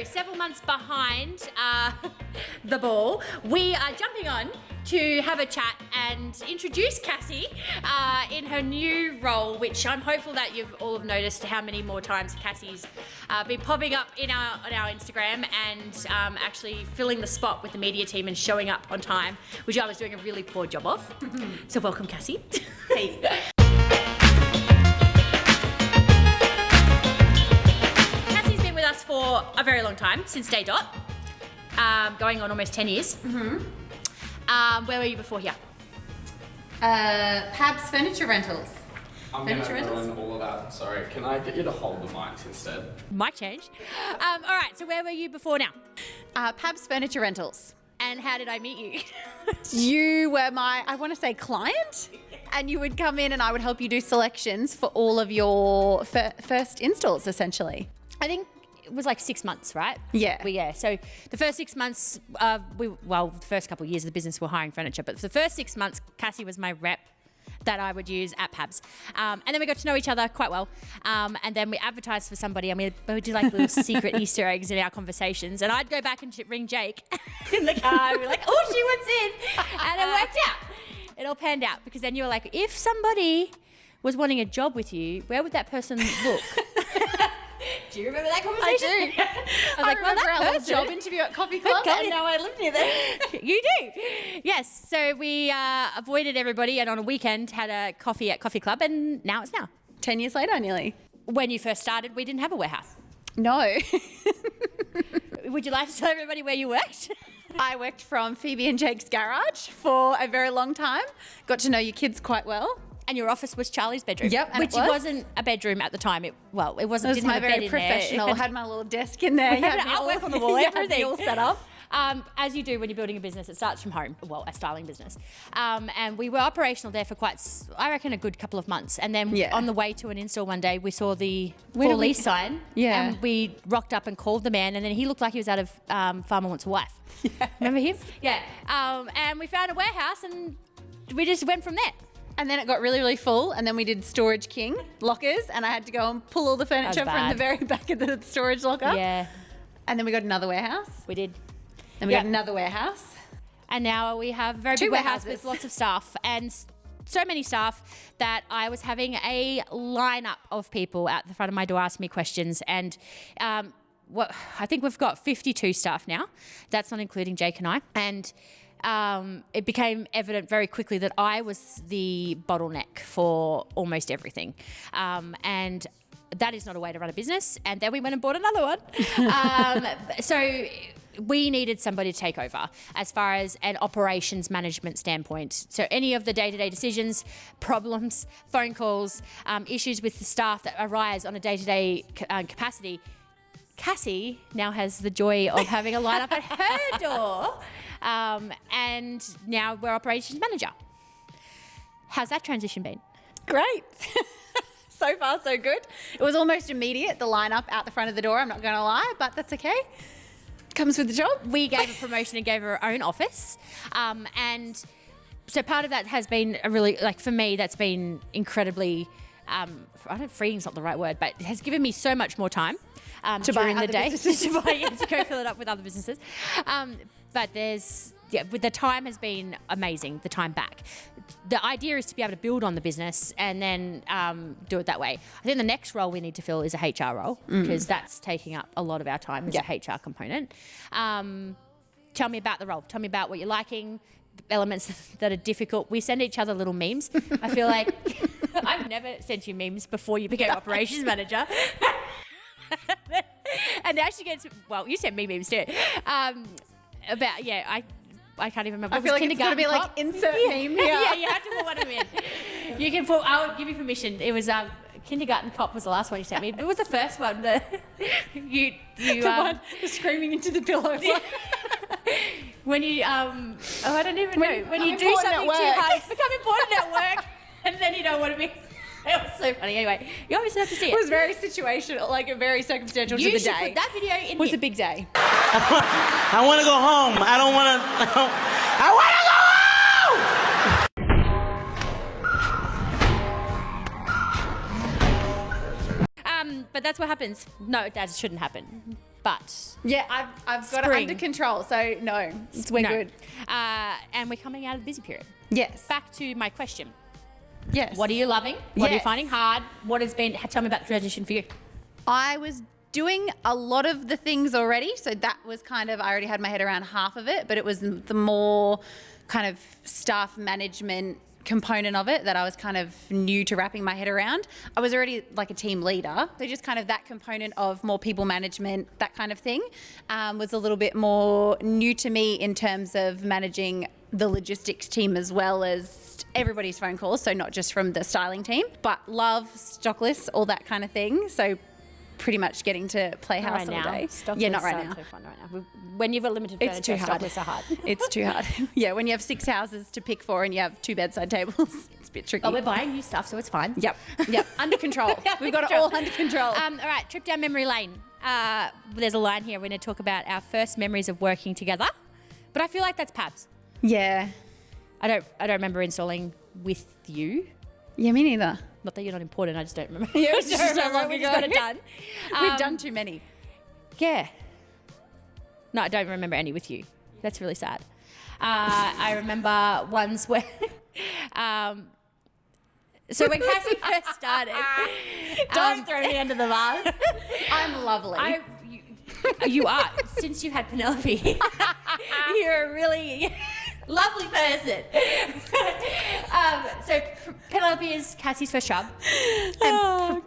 several months behind the ball, we are jumping on to have a chat and introduce Cassie in her new role, which I'm hopeful that you've all have noticed how many more times Cassie's been popping up on our Instagram and actually filling the spot with the media team and showing up on time, which I was doing a really poor job of. So welcome, Cassie. Hey. Cassie's been with us for a very long time, since day dot, going on almost 10 years. Where were you before here? Pab's Furniture Rentals. I'm going to ruin all of that. Sorry, can I get you to hold the mics instead? Mic change. All right, so where were you before now? Pab's Furniture Rentals. And how did I meet you? You were my, I want to say, client, and you would come in and I would help you do selections for all of your first installs, essentially. I think it was like 6 months, right? Yeah. So the first 6 months, the first couple of years of the business were hiring furniture, but for the first 6 months, Cassie was my rep that I would use at Pabs. And then we got to know each other quite well. And then we advertised for somebody and we would do like little secret Easter eggs in our conversations. And I'd go back and ring Jake in the car and be like, oh, she wants in. And it worked out. It all panned out because then you were like, if somebody was wanting a job with you, where would that person look? Do you remember that conversation? I do. I remember our little job interview at Coffee Club, and now I live near there. You do? Yes. So we avoided everybody and on a weekend had a coffee at Coffee Club, and now it's now. 10 years later, nearly. When you first started, we didn't have a warehouse. No. Would you like to tell everybody where you worked? I worked from Phoebe and Jake's garage for a very long time. Got to know your kids quite well. And your office was Charlie's bedroom. Yep, and which it was. wasn't a bedroom at the time. It wasn't. It was didn't my have a bed very in there. professional. Had my little desk in there. We had an artwork on the wall. Everything all set up. As you do when you're building a business, it starts from home. Well, a styling business. And we were operational there for I reckon, a good couple of months. And then on the way to an install one day, we saw the for lease sign. Yeah. And we rocked up and called the man. And then he looked like he was out of Farmer Wants a Wife. Yeah. Remember him? Yeah. And we found a warehouse and we just went from there. And then it got really, really full. And then we did Storage King lockers. And I had to go and pull all the furniture from the very back of the storage locker. Yeah. And then we got another warehouse. We did. Then we got another warehouse. And now we have a very big warehouse with lots of staff. And so many staff that I was having a lineup of people at the front of my door asking me questions. And I think we've got 52 staff now. That's not including Jake and I. And it became evident very quickly that I was the bottleneck for almost everything. And that is not a way to run a business. And then we went and bought another one. So we needed somebody to take over as far as an operations management standpoint. So any of the day-to-day decisions, problems, phone calls, issues with the staff that arise on a day-to-day capacity, Cassie now has the joy of having a lineup at her door. And now we're operations manager. How's that transition been? Great. So far, so good. It was almost immediate, the lineup out the front of the door, I'm not going to lie, but that's okay. Comes with the job. We gave a promotion and gave her her own office. And so part of that has been a really, for me, that's been incredibly, freeing is not the right word, but it has given me so much more time during the day to go fill it up with other businesses. But the time has been amazing, the time back. The idea is to be able to build on the business and then do it that way. I think the next role we need to fill is a HR role because that's taking up a lot of our time as a HR component. Tell me about the role. Tell me about what you're liking, elements that are difficult. We send each other little memes. I feel like I've never sent you memes before you became operations manager. And now she gets, you sent me memes too. I can't even remember. I feel like it's going to be like insert meme here. Yeah, you have to put one of them in. You can put, I'll give you permission. It was Kindergarten Cop was the last one you sent me. It was the first one. The one screaming into the pillow. When you, I don't even know. When you do something too hard, it's become important at work and then you don't want to be. It was so funny. Anyway, you obviously have to see it. It was very situational, very circumstantial to the day. You should put that video in. It was a big day. I want to go home. I don't want to. I want to go home. But that's what happens. No, that shouldn't happen. but Yeah, I've got it Spring. under control, so no, we're no. good. And we're coming out of the busy period. Yes. Back to my question. Yes. What are you loving? What are you Yes. finding hard? What has been, tell me about the transition for you. I was doing a lot of the things already, so that was kind of, I already had my head around half of it, but it was the more kind of staff management component of it that I was kind of new to wrapping my head around. I was already like a team leader, so just kind of that component of more people management, that kind of thing, was a little bit more new to me in terms of managing the logistics team as well as everybody's phone calls, so not just from the styling team, but love stock lists, all that kind of thing. So pretty much getting to play Not house right all now. day. Stock Yeah, lists not right aren't now. so fun right now. When you've got limited It's furniture, too stock hard. lists are hard. It's too hard. Yeah, when you have 6 houses to pick for and you have 2 bedside tables, it's a bit tricky. Oh, we're buying new stuff, so it's fine. Yep, under control. We've got it control. all under control. All right, trip down memory lane. There's a line here. We're going to talk about our first memories of working together, but I feel like that's Pabs. Yeah. I don't remember installing with you. Yeah, me neither. Not that you're not important. I just don't remember. Yeah, it was just so long We ago. just got it done. We've done too many. Yeah. No, I don't remember any with you. That's really sad. I remember ones where. So when Cassie first started, don't throw me under the bus. I'm lovely. You are. Since you had Penelope, you're a really lovely person. So Penelope is Cassie's first job.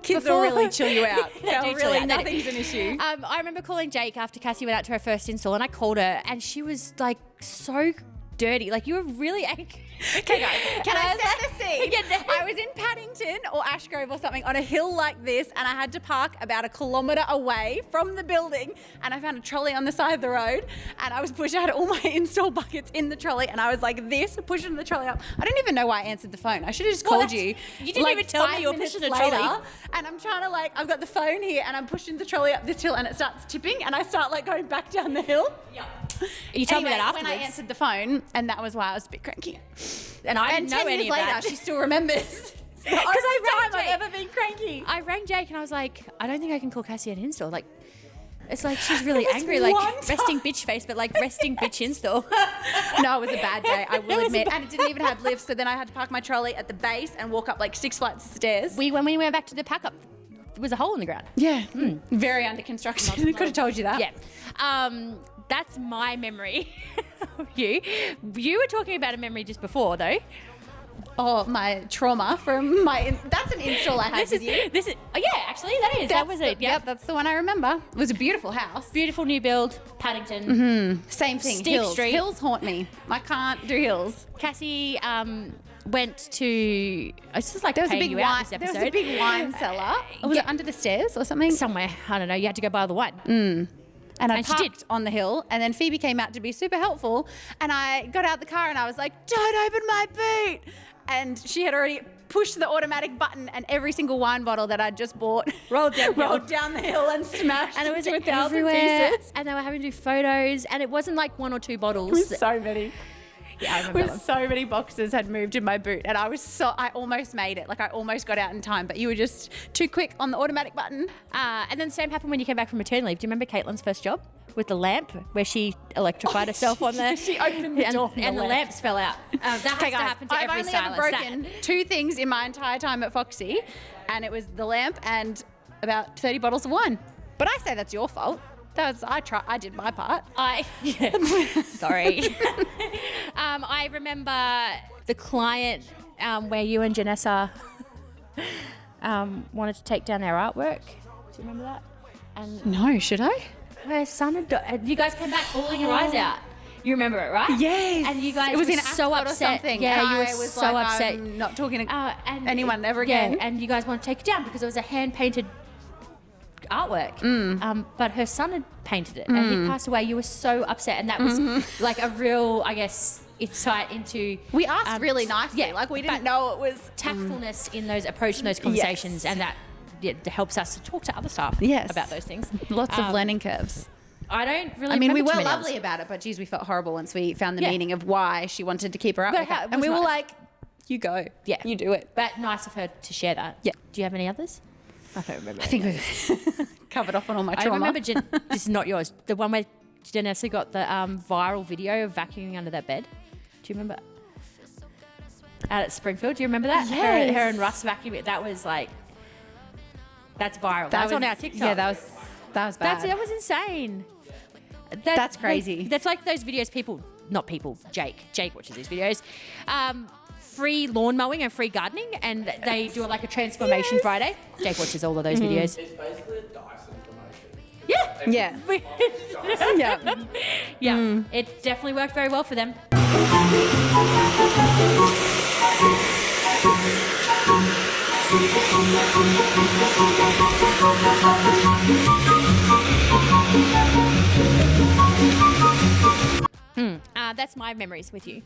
Kids will really chill you out. They do chill really, you out. nothing's an issue. I remember calling Jake after Cassie went out to her first install, and I called her, and she was like so dirty. Like, you were really angry. Okay, guys, can I set the scene? Yeah, no. I was in Paddington or Ashgrove or something on a hill like this, and I had to park about 1 kilometre away from the building, and I found a trolley on the side of the road, and I was pushing, I had all my install buckets in the trolley, and I was like this, pushing the trolley up. I don't even know why I answered the phone. I should have just called you. You didn't even tell me you were pushing the trolley. And I'm trying to I've got the phone here, and I'm pushing the trolley up this hill, and it starts tipping, and I start going back down the hill. Yeah. You told me that When afterwards. I answered the phone, and that was why I was a bit cranky. And I didn't And know 10 any years of later, that. she still remembers. Because I rang I've ever been cranky. I rang Jake and I was like, I don't think I can call Cassie an install. Like, it's like she's really It was angry, one like time. resting bitch face, but like resting bitch install. No, it was a bad day, I will was a admit. bad And it didn't even have lifts, so then I had to park my trolley at the base and walk up 6 flights of stairs. When we went back to the pack up, there was a hole in the ground. Yeah, very under construction. Could have told you that. Yeah. That's my memory of you. You were talking about a memory just before, though. Oh, my trauma from that's an install I had with you. Oh yeah, actually that was it. Yep, that's the one I remember. It was a beautiful house. Beautiful new build, Paddington. Same thing, Steep hills. Street. Hills haunt me. I can't do hills. Cassie went to. It's just like There was a paying big you out wine. this There episode. was a big wine cellar. Was Yeah. it under the stairs or something? Somewhere, I don't know. You had to go buy the wine. And I And she parked did. on the hill, and then Phoebe came out to be super helpful, and I got out the car and I was like, "Don't open my boot!" And she had already pushed the automatic button, and every single wine bottle that I'd just bought Rolled down the hill and smashed And it was into 1,000 everywhere. pieces. And they were having to do photos, and it wasn't like 1 or 2 bottles. With so many. Yeah, I remember that one. With so many boxes had moved in my boot, and I almost made it. I almost got out in time, but you were just too quick on the automatic button. And then the same happened when you came back from maternity leave. Do you remember Caitlin's first job with the lamp, where she electrified herself on the? She opened the door from and the the lamp. lamps fell out. That has to happen to I've every only ever stylist. broken 2 things in my entire time at Foxy, and it was the lamp and about 30 bottles of wine. But I say that's your fault. I did my part. Sorry. I remember the client where you and Janessa wanted to take down their artwork. Do you remember that? And No, should I? her son and you guys came back bawling your eyes out. You remember it, right? Yes. And you guys it was were in so Ascot upset. or something. Yeah, and you were I was so like, upset. I'm not talking to And anyone ever again. Yeah, and you guys want to take it down because it was a hand-painted artwork. But her son had painted it, and he passed away. You were so upset, and that was like a real, I guess, insight into. We asked really nicely. yeah, we but didn't know it was tactfulness in those approach in those conversations, and that helps us to talk to other staff Yes. about those things. lots of learning curves. I don't really. I mean, we remember were too many others. lovely about it, but geez, we felt horrible once we found the Yeah. meaning of why she wanted to keep her up. But with how- it. it And was we were nice. like, you go. Yeah, You do it. But nice of her to share that. Yeah. Do you have any others? I don't remember. I think we covered off on all my I trauma. remember, this is not yours, the one where Janessa got the viral video of vacuuming under that bed. Do you remember? Out at Springfield, do you remember that? Yes. Her and Russ vacuuming. That was like, that's viral. That was on our TikTok. Yeah, that was bad. That was insane. That's crazy. That's like those videos Jake watches these videos. Free lawn mowing and free gardening, and they do like a transformation Friday. Jake watches all of those videos. It's basically a Dyson promotion. Yeah. Yeah. Yeah. It definitely worked very well for them. That's my memories with you.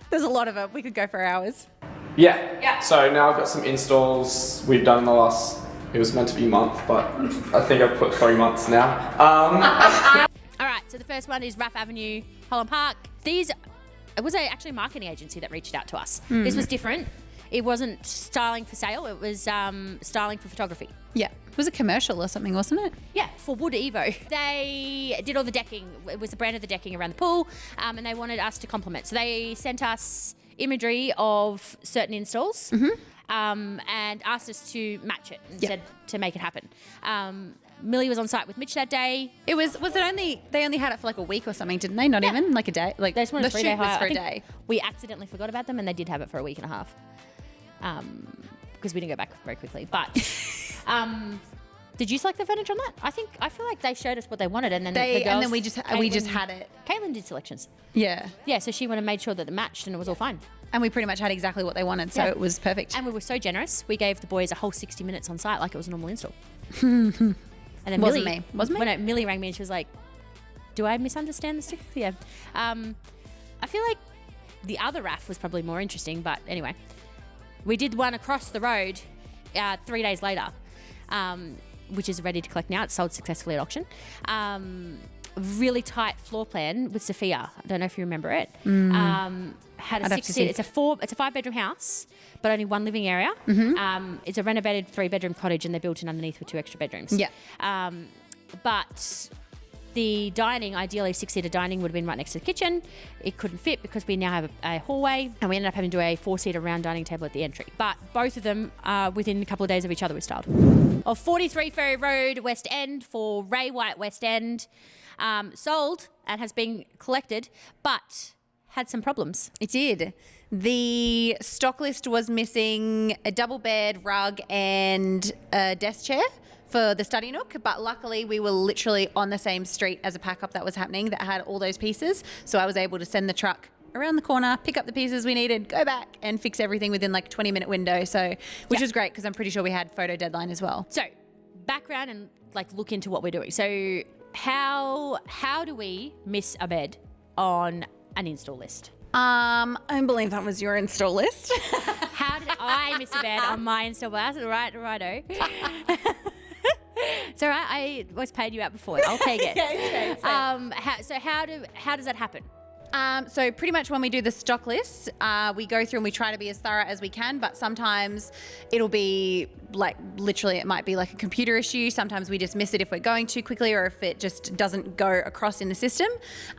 There's a lot of it. We could go for hours. Yeah. So now I've got some installs we've done in the last, it was meant to be a month, but I think I've put 3 months now. All right, so the first one is Raff Avenue, Holland Park. It was actually a marketing agency that reached out to us. This was different. It wasn't styling for sale. It was styling for photography. Yeah. It was a commercial or something, wasn't it? Yeah, for Wood Evo. They did all the decking. It was the brand of the decking around the pool, and they wanted us to compliment. So they sent us imagery of certain installs and asked us to match it and said to make it happen. Millie was on site with Mitch that day. They only had it for like a week or something, didn't they? Not even like a day. Like They just wanted the a 3-day shoot was hire. for I a think day. We accidentally forgot about them, and they did have it for a week and a half. Because we didn't go back very quickly. But did you select the furniture on that? I feel like they showed us what they wanted, and then the girls, we just had it. Caitlin did selections. Yeah. Yeah, so she went and made sure that it matched, and it was all fine. And we pretty much had exactly what they wanted, so it was perfect. And we were so generous. We gave the boys a whole 60 minutes on site like it was a normal install. And then Wasn't Millie, me. Wasn't me? When Millie rang me and she was like, "Do I misunderstand this?" Yeah. I feel like the other RAF was probably more interesting, but anyway, we did one across the road 3 days later, which is ready to collect now. It's sold successfully at auction. Really tight floor plan with Sophia. I don't know if you remember it. Had a 6-seat. It's a 5-bedroom house, but only one living area. It's a renovated 3-bedroom cottage, and they're built in underneath with 2 extra bedrooms. Yeah. But the dining, ideally 6-seater dining, would have been right next to the kitchen. It couldn't fit because we now have a hallway, and we ended up having to do a 4-seater round dining table at the entry. But both of them are within a couple of days of each other we styled. Of 43 Ferry Road, West End, for Ray White West End. Sold and has been collected, but had some problems. It did. The stock list was missing a double bed, rug, and a desk chair for the study nook, but luckily we were literally on the same street as a pack-up that was happening that had all those pieces, so I was able to send the truck around the corner, pick up the pieces we needed, go back and fix everything within like 20-minute window, so which was great because I'm pretty sure we had photo deadline as well. So background and like look into what we're doing. So how do we miss a bed on an install list? I believe that was your install list. How did I miss a bed on my install list? Righto. It's all right. I was paid you out before. I'll take it. Okay, How does that happen? So pretty much when we do the stock lists, we go through and we try to be as thorough as we can, but sometimes it'll be like, literally it might be like a computer issue. Sometimes we just miss it if we're going too quickly or if it just doesn't go across in the system.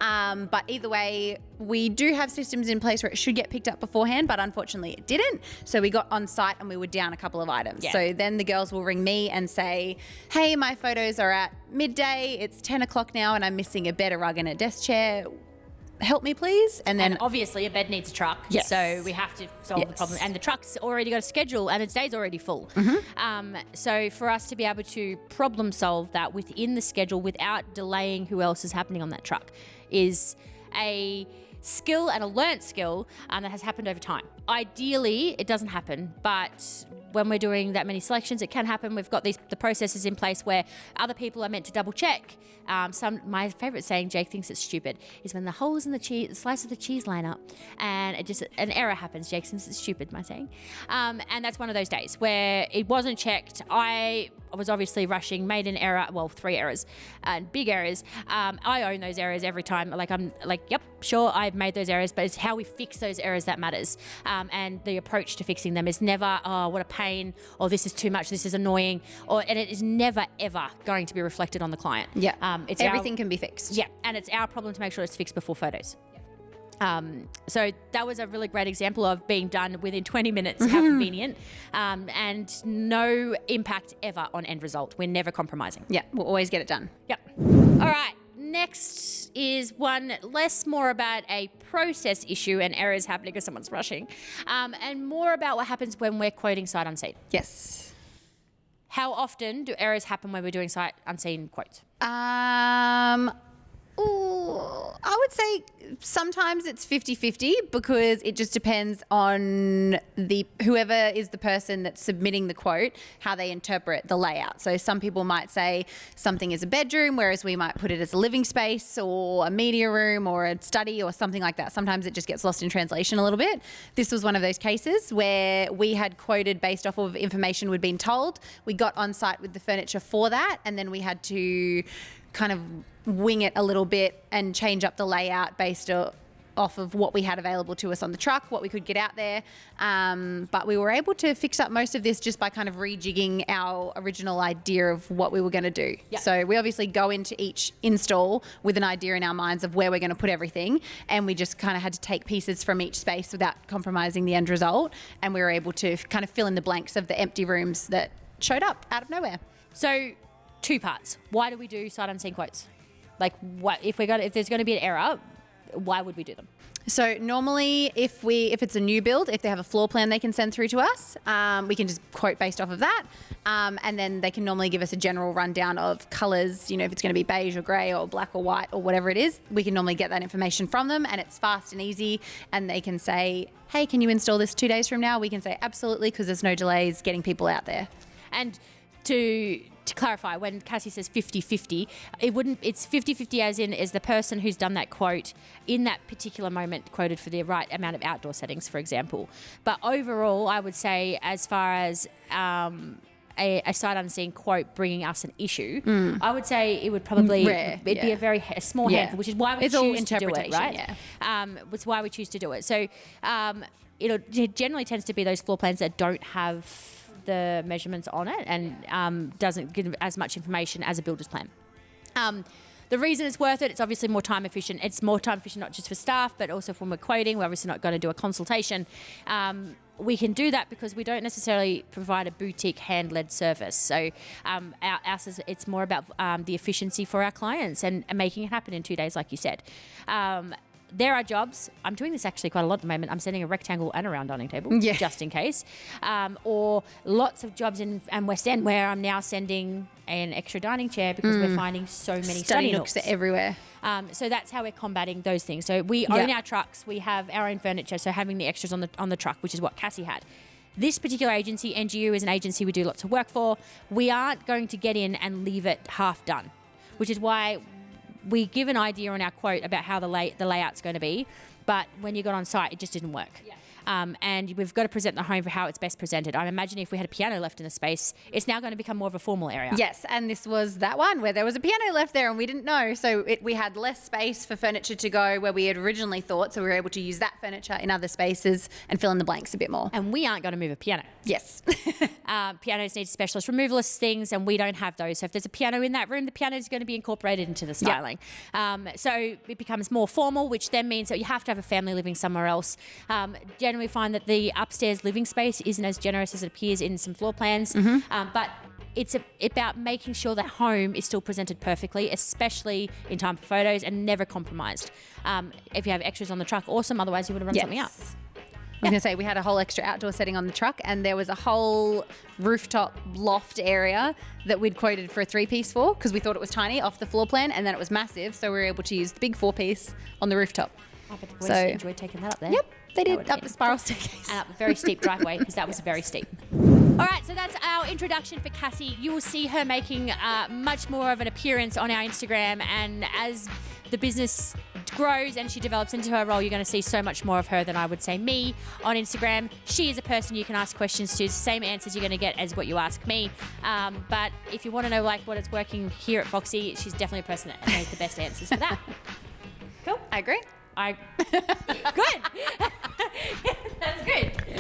But either way, we do have systems in place where it should get picked up beforehand, but unfortunately it didn't. So we got on site and we were down a couple of items. Yeah. So then the girls will ring me and say, hey, my photos are at midday. It's 10 o'clock now and I'm missing a bed, a rug and a desk chair. Help me, please. And then obviously a bed needs a truck. Yes. So we have to solve the problem. And the truck's already got a schedule and its day's already full. So for us to be able to problem solve that within the schedule without delaying who else is happening on that truck is a skill and a learnt skill that has happened over time. Ideally, it doesn't happen, but when we're doing that many selections, it can happen. We've got the processes in place where other people are meant to double check. My favourite saying, Jake thinks it's stupid, is when the holes in the slice of the cheese line up and an error happens. Jake thinks it's stupid, my saying. And that's one of those days where it wasn't checked. I was obviously rushing, made an error, well, 3 errors and big errors. I own those errors every time. Like, I'm like, yep, sure, I've made those errors, but it's how we fix those errors that matters. And the approach to fixing them is never, oh, what a pain, or this is too much, this is annoying, and it is never, ever going to be reflected on the client. Yeah. Everything can be fixed. Yeah, and it's our problem to make sure it's fixed before photos. So that was a really great example of being done within 20 minutes, how convenient, and no impact ever on end result. We're never compromising. Yeah, we'll always get it done. Yep. All right. Next is one less more about a process issue and errors happening because someone's rushing, and more about what happens when we're quoting sight unseen. Yes. How often do errors happen when we're doing sight unseen quotes? I would say sometimes it's 50-50 because it just depends on whoever is the person that's submitting the quote, how they interpret the layout. So some people might say something is a bedroom, whereas we might put it as a living space or a media room or a study or something like that. Sometimes it just gets lost in translation a little bit. This was one of those cases where we had quoted based off of information we'd been told. We got on site with the furniture for that, and then we had to kind of wing it a little bit and change up the layout based off of what we had available to us on the truck, what we could get out there. But we were able to fix up most of this just by kind of rejigging our original idea of what we were going to do. Yep. So we obviously go into each install with an idea in our minds of where we're going to put everything, and we just kind of had to take pieces from each space without compromising the end result, and we were able to kind of fill in the blanks of the empty rooms that showed up out of nowhere. So 2 parts. Why do we do sight unseen quotes? Like, what if there's going to be an error, why would we do them? So normally if it's a new build, if they have a floor plan they can send through to us, we can just quote based off of that. And then they can normally give us a general rundown of colours, if it's going to be beige or grey or black or white or whatever it is. We can normally get that information from them, and it's fast and easy, and they can say, hey, can you install this 2 days from now? We can say absolutely, because there's no delays getting people out there. And to clarify, when Cassie says 50-50, it's 50-50 as in is the person who's done that quote in that particular moment quoted for the right amount of outdoor settings, for example. But overall, I would say as far as a sight unseen quote bringing us an issue, I would say it would probably be a small handful, which is why we choose to do it, right? It's why we choose to do it. So it generally tends to be those floor plans that don't have the measurements on it and doesn't give as much information as a builder's plan. The reason it's worth it, it's obviously more time efficient. It's more time efficient not just for staff, but also when we're quoting. We're obviously not going to do a consultation. We can do that because we don't necessarily provide a boutique hand-led service. So ours is, it's more about the efficiency for our clients and making it happen in 2 days, like you said. There are jobs. I'm doing this actually quite a lot at the moment. I'm sending a rectangle and a round dining table, just in case. Or lots of jobs in West End where I'm now sending an extra dining chair because we're finding so many study nooks. Are everywhere. So that's how we're combating those things. So we own our trucks. We have our own furniture. So having the extras on the truck, which is what Cassie had. This particular agency, NGU, is an agency we do lots of work for. We aren't going to get in and leave it half done, which is why we give an idea on our quote about how the layout's going to be, but when you got on site, it just didn't work. And we've got to present the home for how it's best presented. I'm imagining if we had a piano left in the space, it's now going to become more of a formal area. Yes, and this was that one where there was a piano left there and we didn't know. So we had less space for furniture to go where we had originally thought, so we were able to use that furniture in other spaces and fill in the blanks a bit more. And we aren't going to move a piano. Yes. Pianos need specialist removalist things, and we don't have those. So if there's a piano in that room, the piano is going to be incorporated into the styling. So it becomes more formal, which then means that you have to have a family living somewhere else. We find that the upstairs living space isn't as generous as it appears in some floor plans, but it's about making sure that home is still presented perfectly, especially in time for photos, and never compromised. If you have extras on the truck, awesome. Otherwise, you would have run something up. I was going to say, we had a whole extra outdoor setting on the truck, and there was a whole rooftop loft area that we'd quoted for a 3-piece for because we thought it was tiny off the floor plan, and then it was massive, so we were able to use the big 4-piece on the rooftop. I bet the boys enjoyed taking that up there. Yep, they did, up the spiral staircase. And up a very steep driveway, because that was very steep. All right, so that's our introduction for Cassie. You will see her making much more of an appearance on our Instagram, and as the business grows and she develops into her role, you're going to see so much more of her than I would say me on Instagram. She is a person you can ask questions to. Same answers you're going to get as what you ask me. But if you want to know like what is working here at Foxy, she's definitely a person that knows the best answers for that. Cool. I agree. Good. That's good.